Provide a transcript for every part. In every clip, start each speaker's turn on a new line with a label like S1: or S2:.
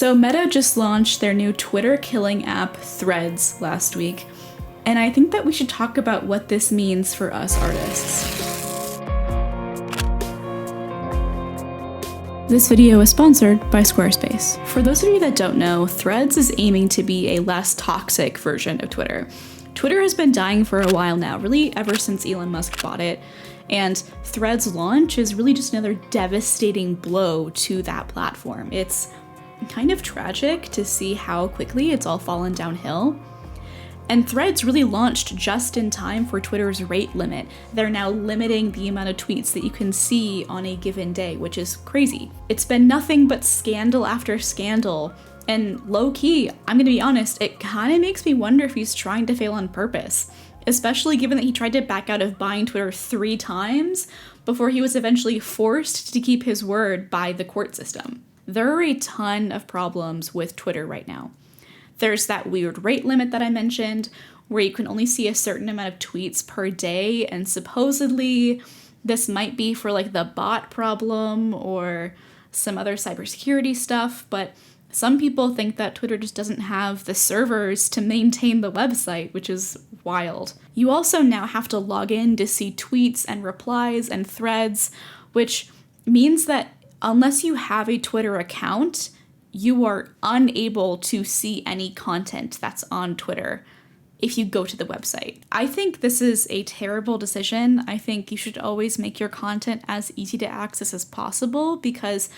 S1: So Meta just launched their new Twitter killing app, Threads, last week, and I think that we should talk about what this means for us artists. This video is sponsored by Squarespace. For those of you that don't know, Threads is aiming to be a less toxic version of Twitter. Twitter has been dying for a while now, really ever since Elon Musk bought it, and Threads' launch is really just another devastating blow to that platform. It's kind of tragic to see how quickly it's all fallen downhill. And Threads really launched just in time for Twitter's rate limit. They're now limiting the amount of tweets that you can see on a given day, which is crazy. It's been nothing but scandal after scandal. And low-key, I'm gonna be honest, it kind of makes me wonder if he's trying to fail on purpose, especially given that he tried to back out of buying Twitter 3 times before he was eventually forced to keep his word by the court system. There are a ton of problems with Twitter right now. There's that weird rate limit that I mentioned, where you can only see a certain amount of tweets per day, and supposedly this might be for like the bot problem or some other cybersecurity stuff, but some people think that Twitter just doesn't have the servers to maintain the website, which is wild. You also now have to log in to see tweets and replies and threads, which means that unless you have a Twitter account, you are unable to see any content that's on Twitter if you go to the website. I think this is a terrible decision. I think you should always make your content as easy to access as possible, because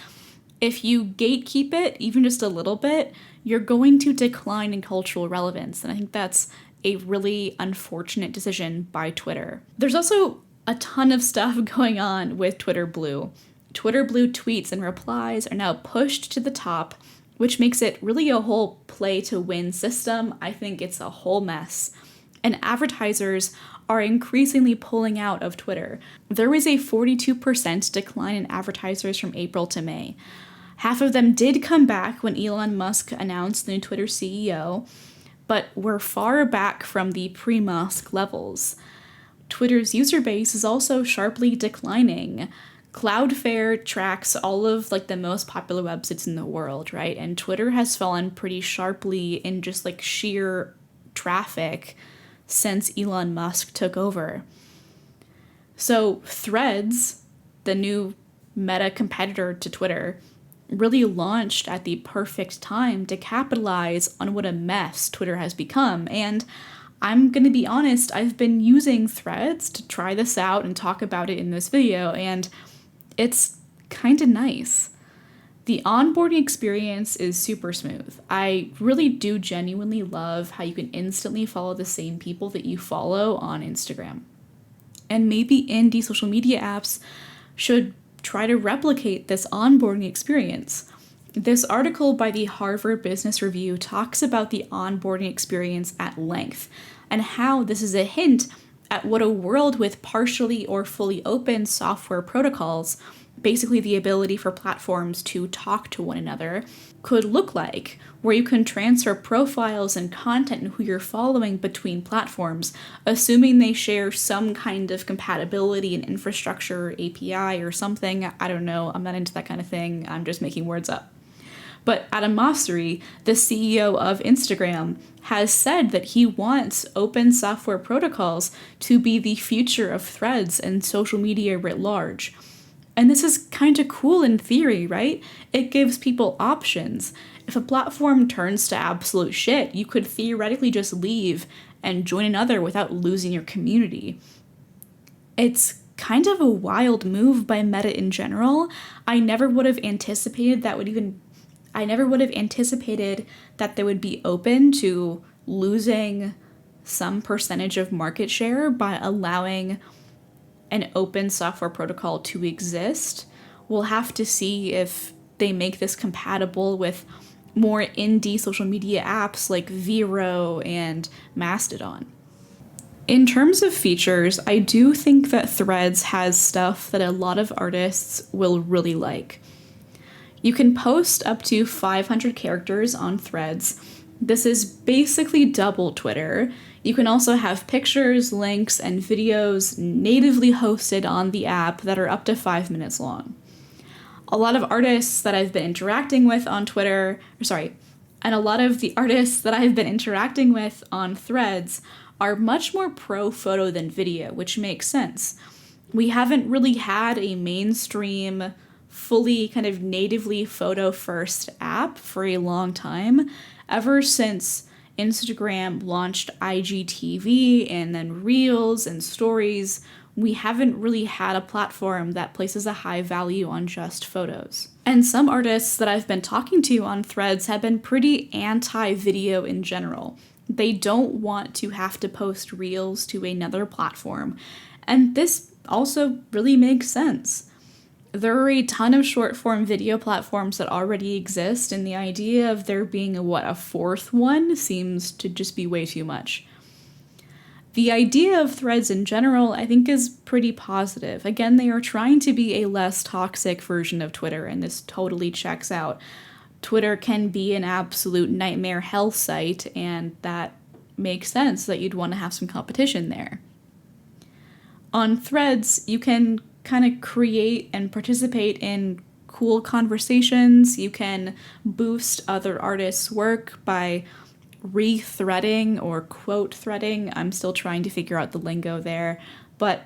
S1: if you gatekeep it even just a little bit, you're going to decline in cultural relevance. And I think that's a really unfortunate decision by Twitter. There's also a ton of stuff going on with Twitter Blue. Twitter Blue tweets and replies are now pushed to the top, which makes it really a whole play-to-win system. I think it's a whole mess. And advertisers are increasingly pulling out of Twitter. There was a 42% decline in advertisers from April to May. Half of them did come back when Elon Musk announced the new Twitter CEO, but we're far back from the pre-Musk levels. Twitter's user base is also sharply declining. Cloudflare tracks all of the most popular websites in the world, right? And Twitter has fallen pretty sharply in just sheer traffic since Elon Musk took over. So Threads, the new Meta competitor to Twitter, really launched at the perfect time to capitalize on what a mess Twitter has become. And I'm gonna be honest, I've been using Threads to try this out and talk about it in this video, and it's kind of nice. The onboarding experience is super smooth. I really do genuinely love how you can instantly follow the same people that you follow on Instagram. And maybe indie social media apps should try to replicate this onboarding experience. This article by the Harvard Business Review talks about the onboarding experience at length and how this is a hint at what a world with partially or fully open software protocols, basically the ability for platforms to talk to one another, could look like, where you can transfer profiles and content and who you're following between platforms, assuming they share some kind of compatibility in infrastructure, API, or something. I don't know, I'm not into that kind of thing, I'm just making words up. But Adam Mosseri, the CEO of Instagram, has said that he wants open software protocols to be the future of Threads and social media writ large. And this is kind of cool in theory, right? It gives people options. If a platform turns to absolute shit, you could theoretically just leave and join another without losing your community. It's kind of a wild move by Meta in general. I never would have anticipated that they would be open to losing some percentage of market share by allowing an open software protocol to exist. We'll have to see if they make this compatible with more indie social media apps like Vero and Mastodon. In terms of features, I do think that Threads has stuff that a lot of artists will really like. You can post up to 500 characters on Threads. This is basically double Twitter. You can also have pictures, links, and videos natively hosted on the app that are up to 5 minutes long. A lot of artists that I've been interacting with on Twitter, and a lot of the artists that I've been interacting with on Threads are much more pro photo than video, which makes sense. We haven't really had a mainstream, fully kind of natively photo first app for a long time, ever since Instagram launched IGTV and then Reels and Stories. We haven't really had a platform that places a high value on just photos. And some artists that I've been talking to on Threads have been pretty anti-video in general. They don't want to have to post Reels to another platform. And this also really makes sense. There are a ton of short-form video platforms that already exist, and the idea of there being a fourth one seems to just be way too much. The idea of Threads in general, I think, is pretty positive. Again, they are trying to be a less toxic version of Twitter, and this totally checks out. Twitter can be an absolute nightmare hell site, and that makes sense that you'd want to have some competition there. On Threads, you can kind of create and participate in cool conversations. You can boost other artists' work by re-threading or quote threading. I'm still trying to figure out the lingo there, but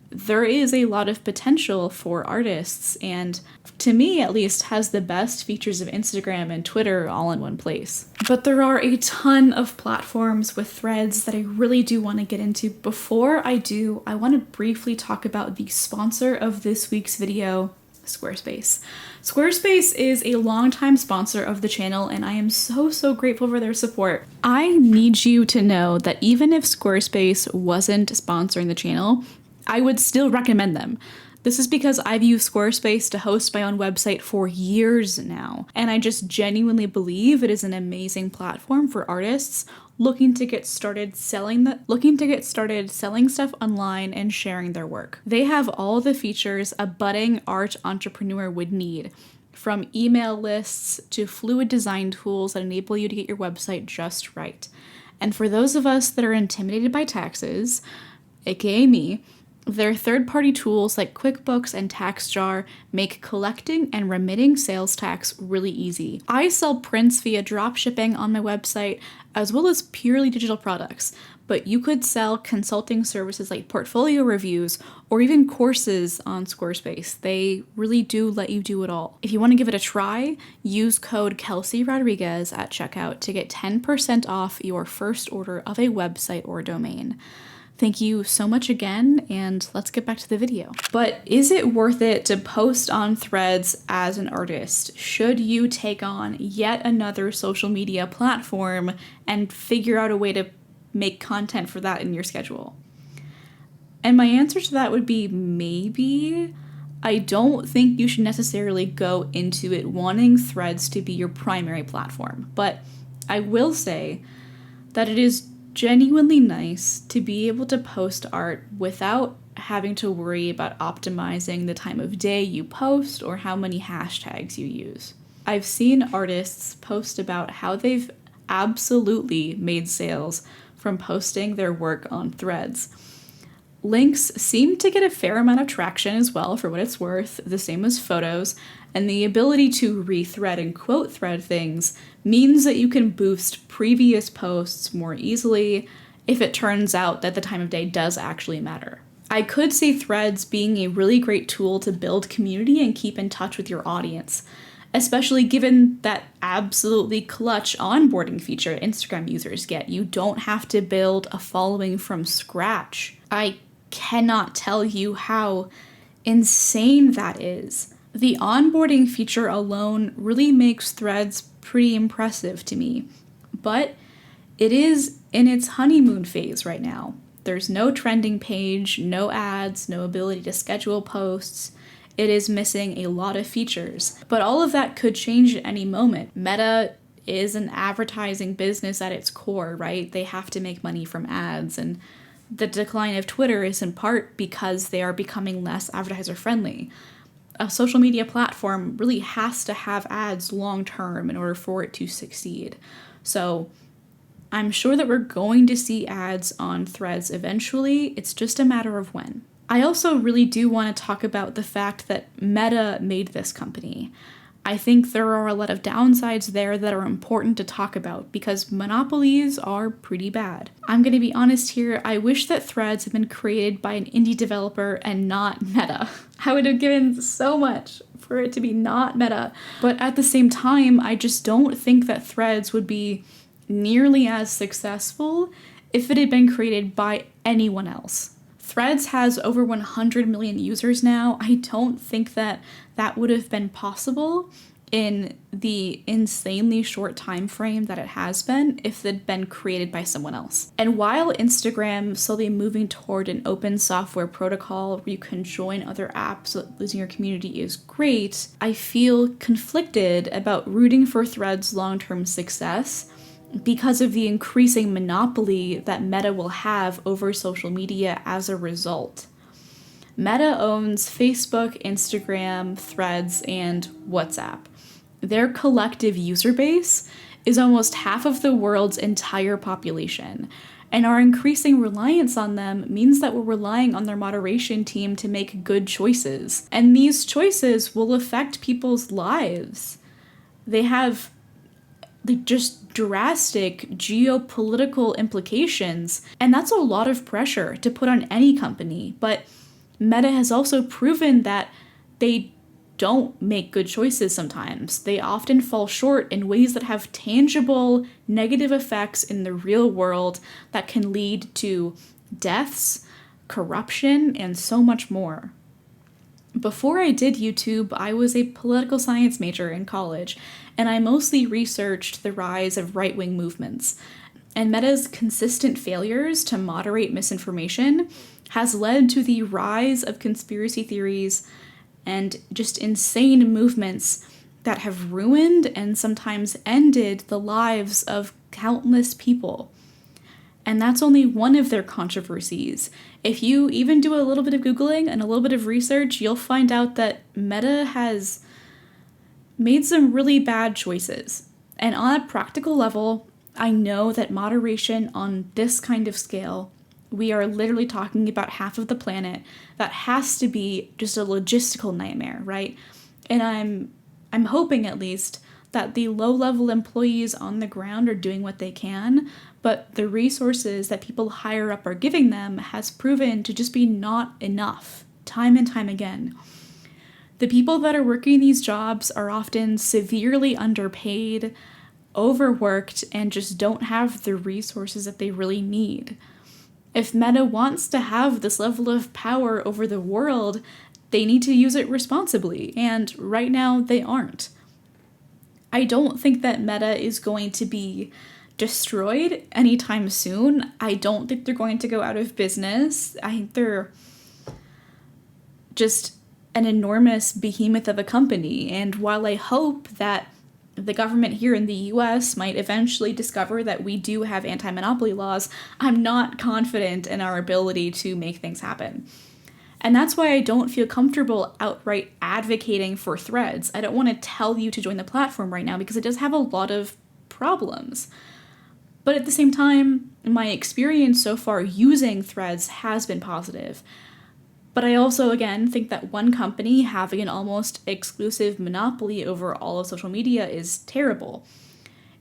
S1: there is a lot of potential for artists, and to me at least has the best features of Instagram and Twitter all in one place. But there are a ton of platforms with Threads that I really do want to get into. Before I do, I want to briefly talk about the sponsor of this week's video, Squarespace. Squarespace is a longtime sponsor of the channel, and I am so grateful for their support. I need you to know that even if Squarespace wasn't sponsoring the channel, I would still recommend them. This is because I've used Squarespace to host my own website for years now, and I just genuinely believe it is an amazing platform for artists looking to get started selling stuff online and sharing their work. They have all the features a budding art entrepreneur would need, from email lists to fluid design tools that enable you to get your website just right. And for those of us that are intimidated by taxes, aka me, their third-party tools like QuickBooks and TaxJar make collecting and remitting sales tax really easy. I sell prints via dropshipping on my website, as well as purely digital products, but you could sell consulting services like portfolio reviews or even courses on Squarespace. They really do let you do it all. If you want to give it a try, use code Kelsey Rodriguez at checkout to get 10% off your first order of a website or domain. Thank you so much again, and let's get back to the video. But is it worth it to post on Threads as an artist? Should you take on yet another social media platform and figure out a way to make content for that in your schedule? And my answer to that would be maybe. I don't think you should necessarily go into it wanting Threads to be your primary platform, but I will say that it is genuinely nice to be able to post art without having to worry about optimizing the time of day you post or how many hashtags you use. I've seen artists post about how they've absolutely made sales from posting their work on Threads. Links seem to get a fair amount of traction as well, for what it's worth, the same as photos, and the ability to rethread and quote thread things means that you can boost previous posts more easily if it turns out that the time of day does actually matter. I could see Threads being a really great tool to build community and keep in touch with your audience, especially given that absolutely clutch onboarding feature Instagram users get. You don't have to build a following from scratch. I cannot tell you how insane that is. The onboarding feature alone really makes Threads pretty impressive to me, but it is in its honeymoon phase right now. There's no trending page, no ads, no ability to schedule posts. It is missing a lot of features, but all of that could change at any moment. Meta is an advertising business at its core, right? They have to make money from ads, and the decline of Twitter is in part because they are becoming less advertiser friendly. A social media platform really has to have ads long term in order for it to succeed. So I'm sure that we're going to see ads on Threads eventually. It's just a matter of when. I also really do want to talk about the fact that Meta made this company. I think there are a lot of downsides there that are important to talk about because monopolies are pretty bad. I'm going to be honest here, I wish that Threads had been created by an indie developer and not Meta. I would have given so much for it to be not Meta. But at the same time, I just don't think that Threads would be nearly as successful if it had been created by anyone else. Threads has over 100 million users now. I don't think that that would have been possible in the insanely short time frame that it has been if it had been created by someone else. And while Instagram slowly moving toward an open software protocol where you can join other apps so that losing your community is great, I feel conflicted about rooting for Threads' long-term success because of the increasing monopoly that Meta will have over social media as a result. Meta owns Facebook, Instagram, Threads, and WhatsApp. Their collective user base is almost half of the world's entire population, and our increasing reliance on them means that we're relying on their moderation team to make good choices. And these choices will affect people's lives. They have just drastic geopolitical implications, and that's a lot of pressure to put on any company. But Meta has also proven that they don't make good choices sometimes. They often fall short in ways that have tangible negative effects in the real world that can lead to deaths, corruption, and so much more. Before I did YouTube, I was a political science major in college, and I mostly researched the rise of right-wing movements. And Meta's consistent failures to moderate misinformation has led to the rise of conspiracy theories and just insane movements that have ruined and sometimes ended the lives of countless people. And that's only one of their controversies. If you even do a little bit of Googling and a little bit of research, you'll find out that Meta has made some really bad choices. And on a practical level, I know that moderation on this kind of scale, we are literally talking about half of the planet, that has to be just a logistical nightmare, right? And I'm hoping at least that the low-level employees on the ground are doing what they can, but the resources that people higher up are giving them has proven to just be not enough, time and time again. The people that are working these jobs are often severely underpaid, overworked, and just don't have the resources that they really need. If Meta wants to have this level of power over the world, they need to use it responsibly, and right now they aren't. I don't think that Meta is going to be destroyed anytime soon. I don't think they're going to go out of business. I think they're just an enormous behemoth of a company. And while I hope that the government here in the US might eventually discover that we do have anti-monopoly laws, I'm not confident in our ability to make things happen. And that's why I don't feel comfortable outright advocating for Threads. I don't want to tell you to join the platform right now because it does have a lot of problems. But at the same time, my experience so far using Threads has been positive. But I also, again, think that one company having an almost exclusive monopoly over all of social media is terrible.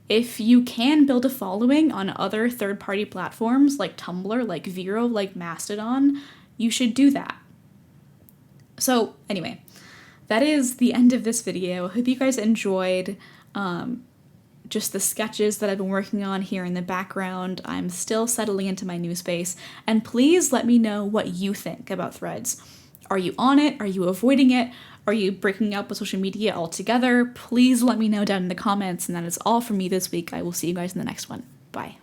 S1: If you can build a following on other third-party platforms like Tumblr, like Vero, like Mastodon, you should do that. So anyway, that is the end of this video. I hope you guys enjoyed just the sketches that I've been working on here in the background. I'm still settling into my new space, and please let me know what you think about Threads. Are you on it? Are you avoiding it? Are you breaking up with social media altogether? Please let me know down in the comments, and that is all from me this week. I will see you guys in the next one. Bye.